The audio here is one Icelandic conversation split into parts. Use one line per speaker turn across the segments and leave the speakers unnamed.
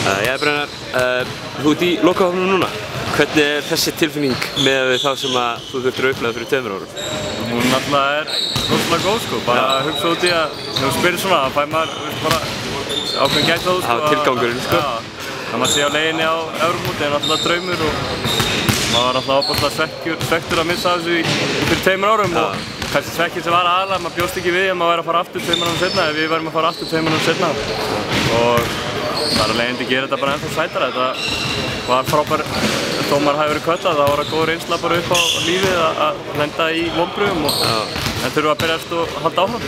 Brynjar, þú ert í lokahópnum núna. Hvernig þessi tilfinning með þá sem þú þurftir að upplega fyrir 2 árum?
Hún náttúrulega rosalega góð sko, bara að hugsa út í að þegar þú spyrir svona, þá fær maður bara ákveðin gætið sko.
Tilgangurinn sko.
Það maður sé á leiðinni á Evrópumóti er náttúrulega draumur og maður var náttúrulega óbúrslega svekktur að missa þessu fyrir 2 árum og kannski svekkir sem var aðalega, maður bjóst ekki við að maður væri að fara aftur 2 árum setna ef við værum að fara aftur 2 árum setna og þar að leiðindi gera þetta bara ennþá sætara. Þetta var frábær þó maður hafi verið köllað, það voru góð reynsla bara upp á lífið að lenda í vonbrigðum og en þurfa að berjast og halda áfram.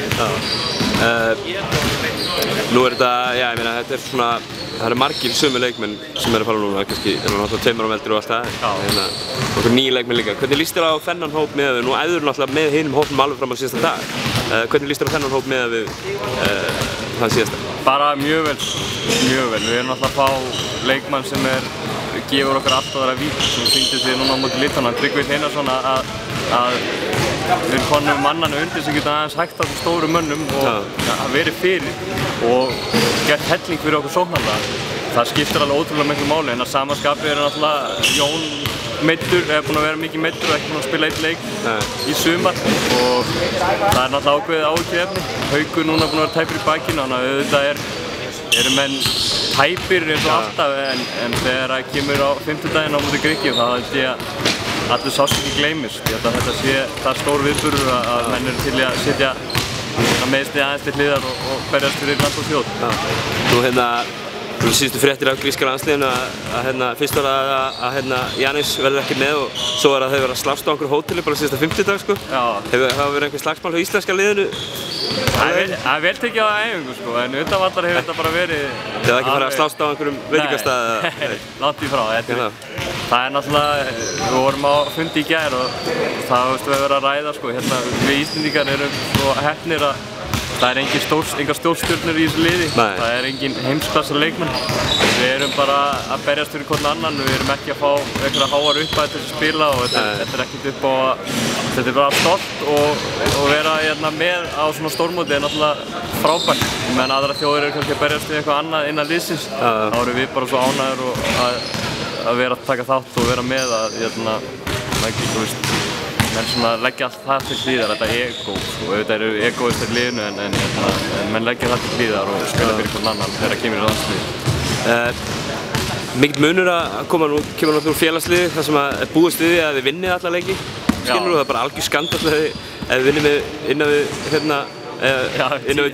Nú er þetta, ég meina þetta er svona, það eru margir sömu leikmenn sem eru að fara núna, kannski náttúrulega 2 árum eldri og allt það, okkur nýjir leikmenn líka. Hvernig líst þér á þennan hóp miðað við, nú æður náttúrulega með hinum hópnum alveg fram á síðasta dag, hvernig líst þér á þennan hóp miðað við þann síðasta?
Bara mjög vel, við erum náttúrulega að fá leikmann sem gefur okkur allt að vera vík sem við sýndum því núna á móti Litháen, Tryggvi Einarsson að við konum mannanu undir sem geta aðeins hægt á þessum stóru mönnum og að verið fyrir og gert helling fyrir okkur sóknarlega. Það skiptir alveg ótrúlega miklu máli en að sama skapi náttúrulega Jón meiddur, búinn að vera mikið meiddur og ekki búinn að spila 1 leik í sumar og það er náttúrulega ákveðið áhyggjuefni. Haukur núna búinn að vera tæpur í bakinu, þannig að auðvitað eru menn tæpir eins og alltaf en þegar það kemur á 5. á móti Grikkjum þá held ég að allur sársauki gleymist. Ég held að þetta sé það stór viðburður að menn eru til í að setja meiðsli aðeins til hliðar og berjast fyrir land og þjóð.
Nú síðustu fréttir af gríska landsliðinu að fyrst var að Janis verður ekki með og svo var að þau verið að slást á einhverju hóteli bara síðasta 50 sko. Hefur það verið einhver slagsmál hjá íslenska liðinu?
Það er vel tekið á æfingu sko, en utanvallar hefur þetta bara verið...
Þið hefði ekki farið að slást á einhverjum veitingastað?
Nei, langt í frá. Það er náttúrulega, við vorum á fundi í gær og það hefur verið að ræða sko, við Íslendingar erum svo heppnir að það er engar stórstjörnur í þessu liði, það er engin heimsklassa leikmenn. Við erum bara að berjast fyrir hvern annan, við erum ekki að fá einhverja háar upphæð til að spila og þetta er ekkert upp á að þetta er bara stolt og vera með á svona stórmóti er náttúrulega frábært. Meðan aðra þjóðir eru kannski að berjast við eitthvað annað innan liðsins, þá erum við bara svo ánægðir að vera að taka þátt og vera með menn svona leggja allt það til hlýðar, þetta ego, sko, auðvitað eru egoistar í liðinu en menn leggja það til hlýðar og spila fyrir hvern annan þegar það kemur í landslið.
Mikill munur að kemur náttúrulega úr félagsliði þar sem að búist við því að þið vinnið alla leiki, skilur þú, það er bara algjör skandall ef þið vinnið innan við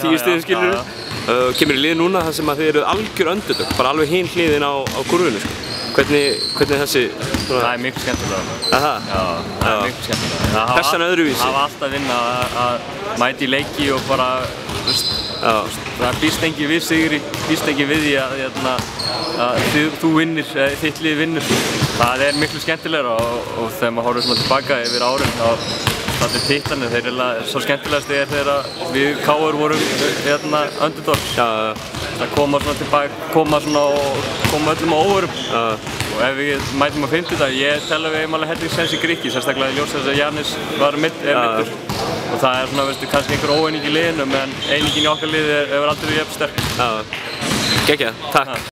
10 stigum, skilur þú, kemur í lið núna þar sem að þið eru algjör underdog, bara alveg hinn hliðin á kurvinu, sko. Hvernig þessi...
Það er miklu skemmtilega.
Aha?
Já, það er miklu skemmtilega.
Þessan öðruvísi?
Það var alltaf að vinna að mæti í leiki og bara, það býst engin við sigri, býst engin við því að þú vinnir, þitt lið vinnur. Það er miklu skemmtilegra og þegar maður horfir svona tilbaka yfir árin það er titlarnir, þeir svo skemmtilegasti þegar við KR vorum underdog. Það koma svona tilbaka, koma öllum á óvörum og ef við mætum á 50 dag, ég tel að við hefum alveg helling sens í Grikki, sérstaklega í ljós þess að Janis var meiddur og það er svona, kannski einhver óeining í liðinu, en einingin í okkar liði hefur aldrei verið jafn sterk.
Geggjað, takk.